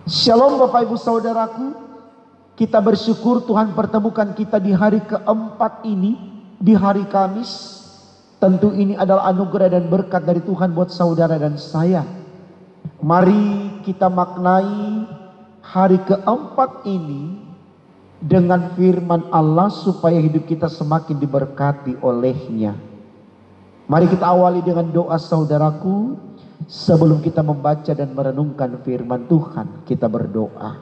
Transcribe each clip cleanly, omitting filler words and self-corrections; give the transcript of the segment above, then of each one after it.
Shalom Bapak Ibu Saudaraku, kita bersyukur Tuhan pertemukan kita di hari keempat ini, di hari Kamis. Tentu ini adalah anugerah dan berkat dari Tuhan buat saudara dan saya. Mari kita maknai hari keempat ini dengan firman Allah supaya hidup kita semakin diberkati olehnya. Mari kita awali dengan doa saudaraku. Sebelum kita membaca dan merenungkan firman Tuhan, kita berdoa.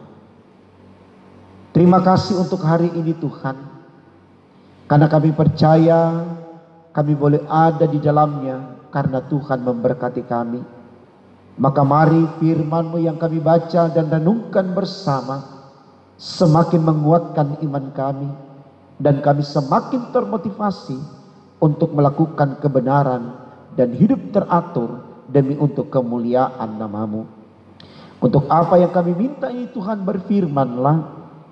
Terima kasih untuk hari ini Tuhan, karena kami percaya kami boleh ada di dalamnya karena Tuhan memberkati kami. Maka mari firman-Mu yang kami baca dan renungkan bersama semakin menguatkan iman kami, dan kami semakin termotivasi untuk melakukan kebenaran dan hidup teratur demi untuk kemuliaan nama-Mu. Untuk apa yang kami minta ini Tuhan, berfirman-Lah,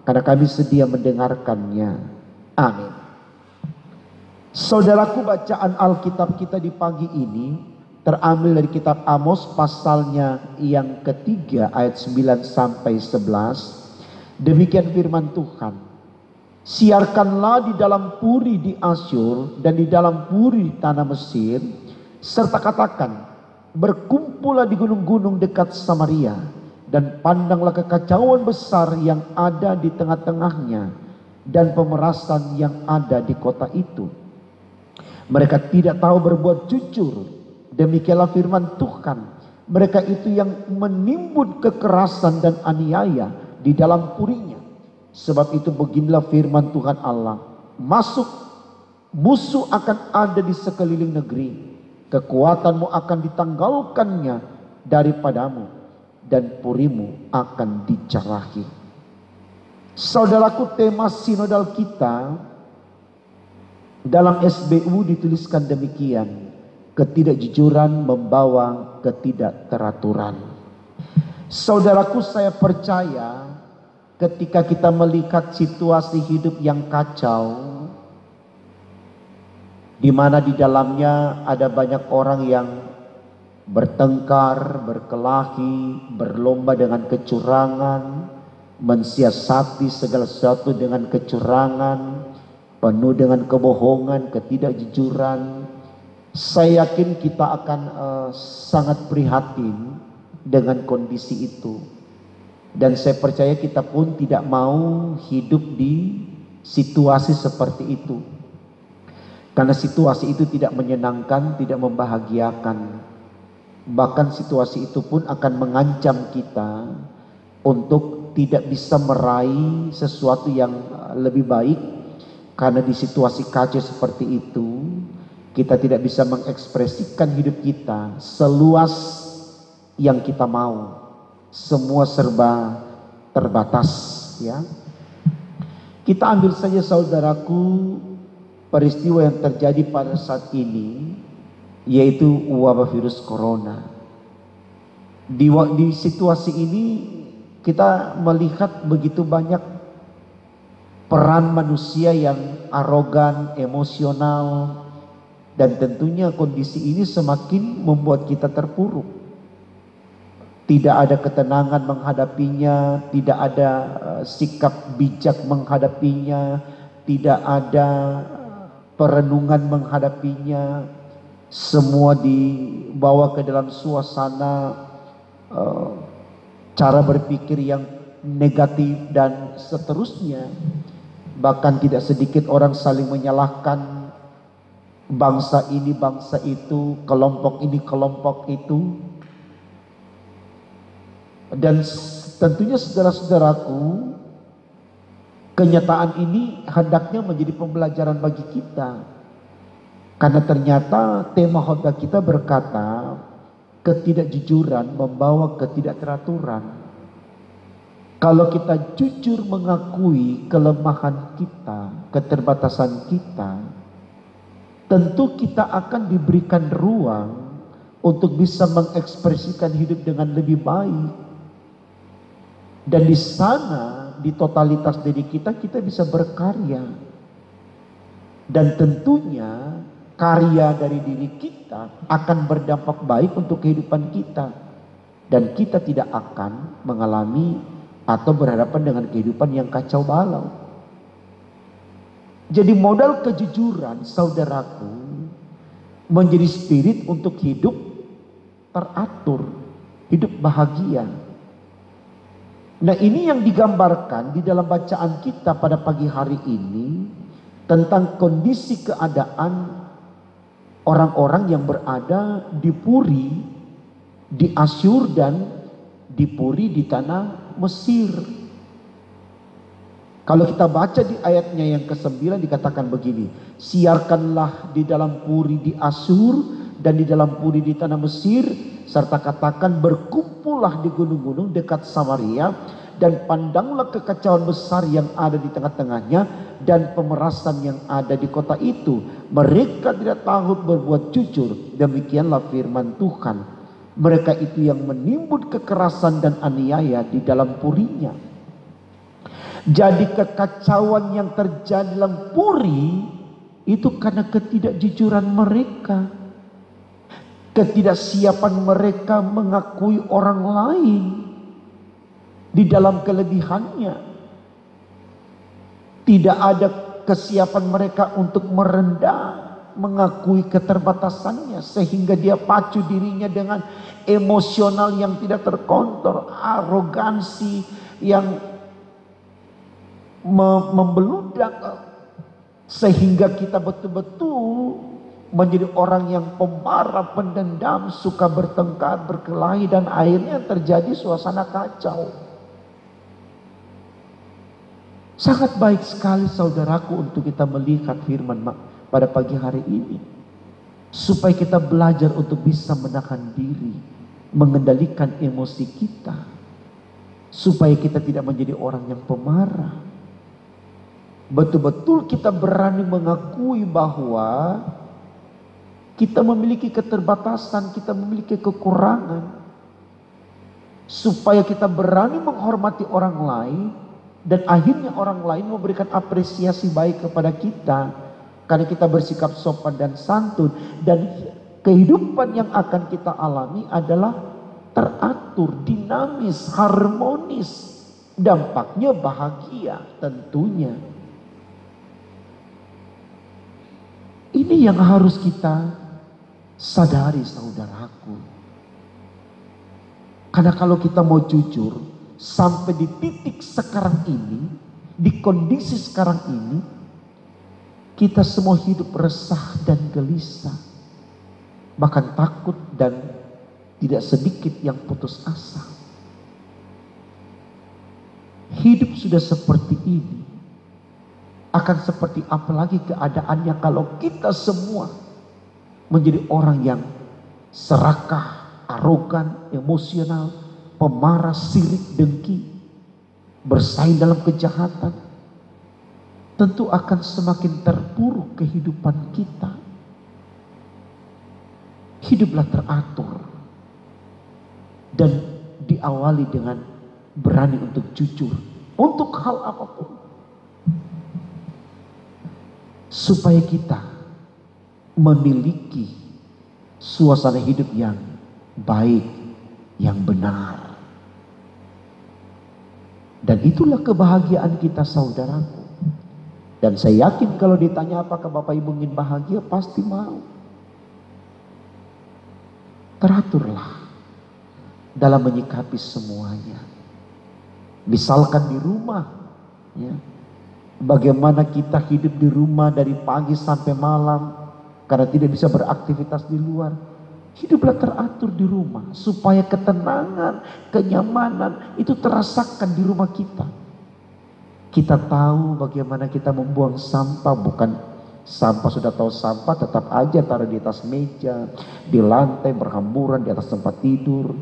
karena kami sedia mendengarkannya. Amin. Saudaraku, bacaan Alkitab kita di pagi ini terambil dari kitab Amos pasalnya yang ketiga ayat 9 sampai 11. Demikian firman Tuhan. Siarkanlah di dalam puri di Asyur dan di dalam puri di tanah Mesir, serta katakan, berkumpullah di gunung-gunung dekat Samaria, dan pandanglah kekacauan besar yang ada di tengah-tengahnya, dan pemerasan yang ada di kota itu. Mereka tidak tahu berbuat jujur, demikianlah firman Tuhan. Mereka itu yang menimbun kekerasan dan aniaya di dalam purinya. Sebab itu beginilah firman Tuhan Allah, masuk, musuh akan ada di sekeliling negeri. Kekuatanmu akan ditanggalkannya daripadamu, dan purimu akan dicerahi. Saudaraku, tema sinodal kita dalam SBU dituliskan demikian: ketidakjujuran membawa ketidakteraturan. Saudaraku, saya percaya ketika kita melihat situasi hidup yang kacau, di mana di dalamnya ada banyak orang yang bertengkar, berkelahi, berlomba dengan kecurangan, mensiasati segala sesuatu dengan kecurangan, penuh dengan kebohongan, ketidakjujuran. Saya yakin kita akan sangat prihatin dengan kondisi itu. Dan saya percaya kita pun tidak mau hidup di situasi seperti itu. Karena situasi itu tidak menyenangkan, tidak membahagiakan. Bahkan situasi itu pun akan mengancam kita untuk tidak bisa meraih sesuatu yang lebih baik. Karena di situasi kacau seperti itu, kita tidak bisa mengekspresikan hidup kita seluas yang kita mau. Semua serba terbatas, ya. Kita ambil saja saudaraku peristiwa yang terjadi pada saat ini, yaitu wabah virus corona. Di situasi ini kita melihat begitu banyak peran manusia yang arogan, emosional, dan tentunya kondisi ini semakin membuat kita terpuruk. Tidak ada ketenangan menghadapinya, tidak ada sikap bijak menghadapinya, tidak ada perenungan menghadapinya. Semua dibawa ke dalam suasana cara berpikir yang negatif dan seterusnya. Bahkan tidak sedikit orang saling menyalahkan bangsa ini, bangsa itu, kelompok ini, kelompok itu. Dan tentunya saudara-saudaraku, kenyataan ini hendaknya menjadi pembelajaran bagi kita. Karena ternyata tema khotbah kita berkata, ketidakjujuran membawa ketidakteraturan. Kalau kita jujur mengakui kelemahan kita, keterbatasan kita, tentu kita akan diberikan ruang untuk bisa mengekspresikan hidup dengan lebih baik. Dan di sana, di totalitas diri kita, kita bisa berkarya. Dan tentunya karya dari diri kita akan berdampak baik untuk kehidupan kita. Dan kita tidak akan mengalami atau berhadapan dengan kehidupan yang kacau balau. Jadi modal kejujuran, saudaraku, menjadi spirit untuk hidup teratur, hidup bahagia. Nah, ini yang digambarkan di dalam bacaan kita pada pagi hari ini tentang kondisi keadaan orang-orang yang berada di Puri, di Asyur, dan di Puri di tanah Mesir. Kalau kita baca di ayatnya yang ke-9 dikatakan begini, siarkanlah di dalam Puri di Asyur dan di dalam Puri di tanah Mesir, serta katakan berkumpullah di gunung-gunung dekat Samaria, dan pandanglah kekacauan besar yang ada di tengah-tengahnya dan pemerasan yang ada di kota itu. Mereka tidak tahu berbuat jujur. Demikianlah firman Tuhan. Mereka itu yang menimbun kekerasan dan aniaya di dalam Purinya. Jadi kekacauan yang terjadi dalam Puri itu karena ketidakjujuran mereka, ketidaksiapan mereka mengakui orang lain di dalam kelebihannya. Tidak ada kesiapan mereka untuk merendah, mengakui keterbatasannya, sehingga dia pacu dirinya dengan emosional yang tidak terkontrol, arogansi yang membeludak, sehingga kita betul-betul menjadi orang yang pemarah, pendendam, suka bertengkar, berkelahi, dan akhirnya terjadi suasana kacau. Sangat baik sekali saudaraku untuk kita melihat firman pada pagi hari ini, supaya kita belajar untuk bisa menahan diri, mengendalikan emosi kita, supaya kita tidak menjadi orang yang pemarah. Betul-betul kita berani mengakui bahwa kita memiliki keterbatasan, kita memiliki kekurangan, supaya kita berani menghormati orang lain. Dan akhirnya orang lain memberikan apresiasi baik kepada kita karena kita bersikap sopan dan santun. Dan kehidupan yang akan kita alami adalah teratur, dinamis, harmonis. Dampaknya bahagia tentunya. Ini yang harus kita sadari, saudaraku. Karena kalau kita mau jujur, sampai di titik sekarang ini, di kondisi sekarang ini, kita semua hidup resah dan gelisah, bahkan takut, dan tidak sedikit yang putus asa. Hidup sudah seperti ini, akan seperti apa lagi keadaannya kalau kita semua menjadi orang yang serakah, arogan, emosional, pemarah, sirik, dengki, bersaing dalam kejahatan. Tentu akan semakin terpuruk kehidupan kita. Hiduplah teratur dan diawali dengan berani untuk jujur untuk hal apapun, supaya kita memiliki suasana hidup yang baik, yang benar. Dan itulah kebahagiaan kita, saudaraku. Dan saya yakin kalau ditanya apakah Bapak Ibu ingin bahagia, pasti mau. Teraturlah dalam menyikapi semuanya. Misalkan di rumah, ya, bagaimana kita hidup di rumah dari pagi sampai malam karena tidak bisa beraktivitas di luar. Hiduplah teratur di rumah supaya ketenangan, kenyamanan itu terasakan di rumah kita. Kita tahu bagaimana kita membuang sampah, bukan sampah sudah tahu sampah tetap aja taruh di atas meja, di lantai, berhamburan di atas tempat tidur.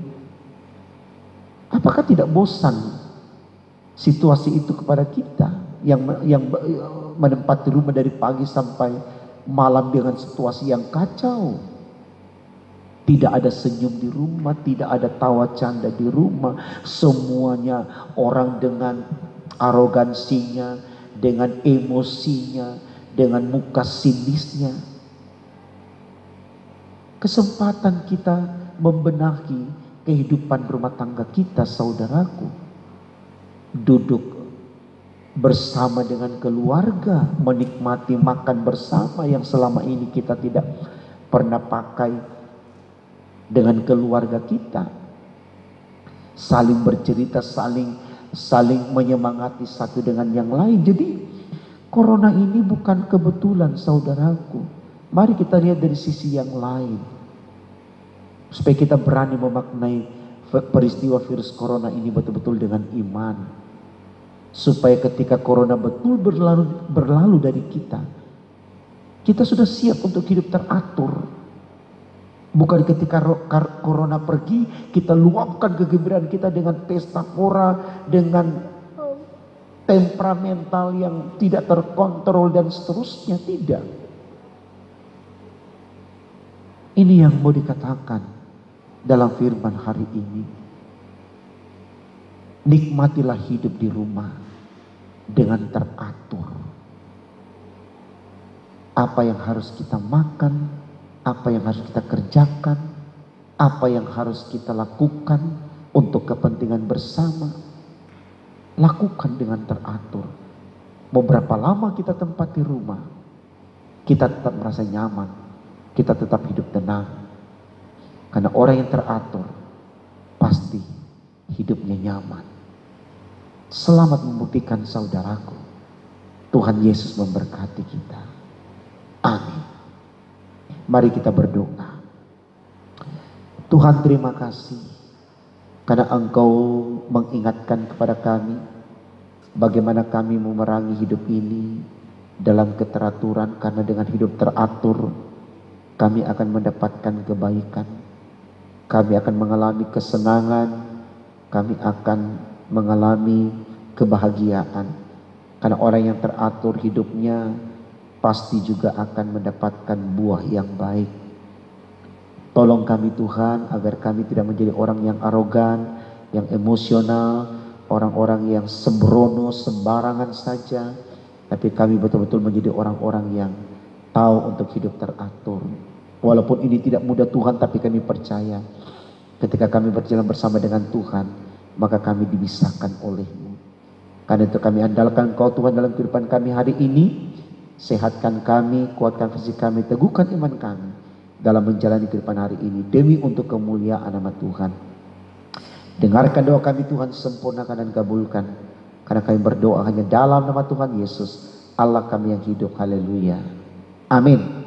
Apakah tidak bosan situasi itu kepada kita yang menempati rumah dari pagi sampai malam dengan situasi yang kacau? Tidak ada senyum di rumah, tidak ada tawa canda di rumah. Semuanya orang dengan arogansinya, dengan emosinya, dengan muka sinisnya. Kesempatan kita membenahi kehidupan rumah tangga kita, saudaraku. Duduk bersama dengan keluarga, menikmati makan bersama yang selama ini kita tidak pernah pakai dengan keluarga kita. Saling bercerita, saling menyemangati satu dengan yang lain. Jadi corona ini bukan kebetulan, saudaraku. Mari kita lihat dari sisi yang lain, supaya kita berani memaknai peristiwa virus corona ini betul-betul dengan iman. Supaya ketika corona betul berlalu dari kita sudah siap untuk hidup teratur. Bukan ketika corona pergi, kita luapkan kegembiraan kita dengan pesta pora, dengan temperamental yang tidak terkontrol dan seterusnya. Tidak. Ini yang mau dikatakan dalam firman hari ini. Nikmatilah hidup di rumah dengan teratur. Apa yang harus kita makan, apa yang harus kita kerjakan, apa yang harus kita lakukan untuk kepentingan bersama, lakukan dengan teratur. Mau berapa lama kita tempati rumah, kita tetap merasa nyaman, kita tetap hidup tenang. Karena orang yang teratur pasti hidupnya nyaman. Selamat membuktikan, saudaraku. Tuhan Yesus memberkati kita. Amin. Mari kita berdoa. Tuhan, terima kasih karena Engkau mengingatkan kepada kami bagaimana kami memerangi hidup ini dalam keteraturan, karena dengan hidup teratur kami akan mendapatkan kebaikan, kami akan mengalami kesenangan, kami akan mengalami kebahagiaan. Karena orang yang teratur hidupnya pasti juga akan mendapatkan buah yang baik. Tolong kami Tuhan agar kami tidak menjadi orang yang arogan, yang emosional, orang-orang yang sembrono, sembarangan saja. Tapi kami betul-betul menjadi orang-orang yang tahu untuk hidup teratur. Walaupun ini tidak mudah Tuhan, tapi kami percaya ketika kami berjalan bersama dengan Tuhan, maka kami dibisahkan oleh-Mu. Karena itu kami andalkan Engkau Tuhan dalam kehidupan kami hari ini. Sehatkan kami, kuatkan fisik kami, teguhkan iman kami dalam menjalani kehidupan hari ini demi untuk kemuliaan nama Tuhan. Dengarkan doa kami Tuhan, sempurnakan dan kabulkan. Karena kami berdoa hanya dalam nama Tuhan Yesus, Allah kami yang hidup. Haleluya. Amin.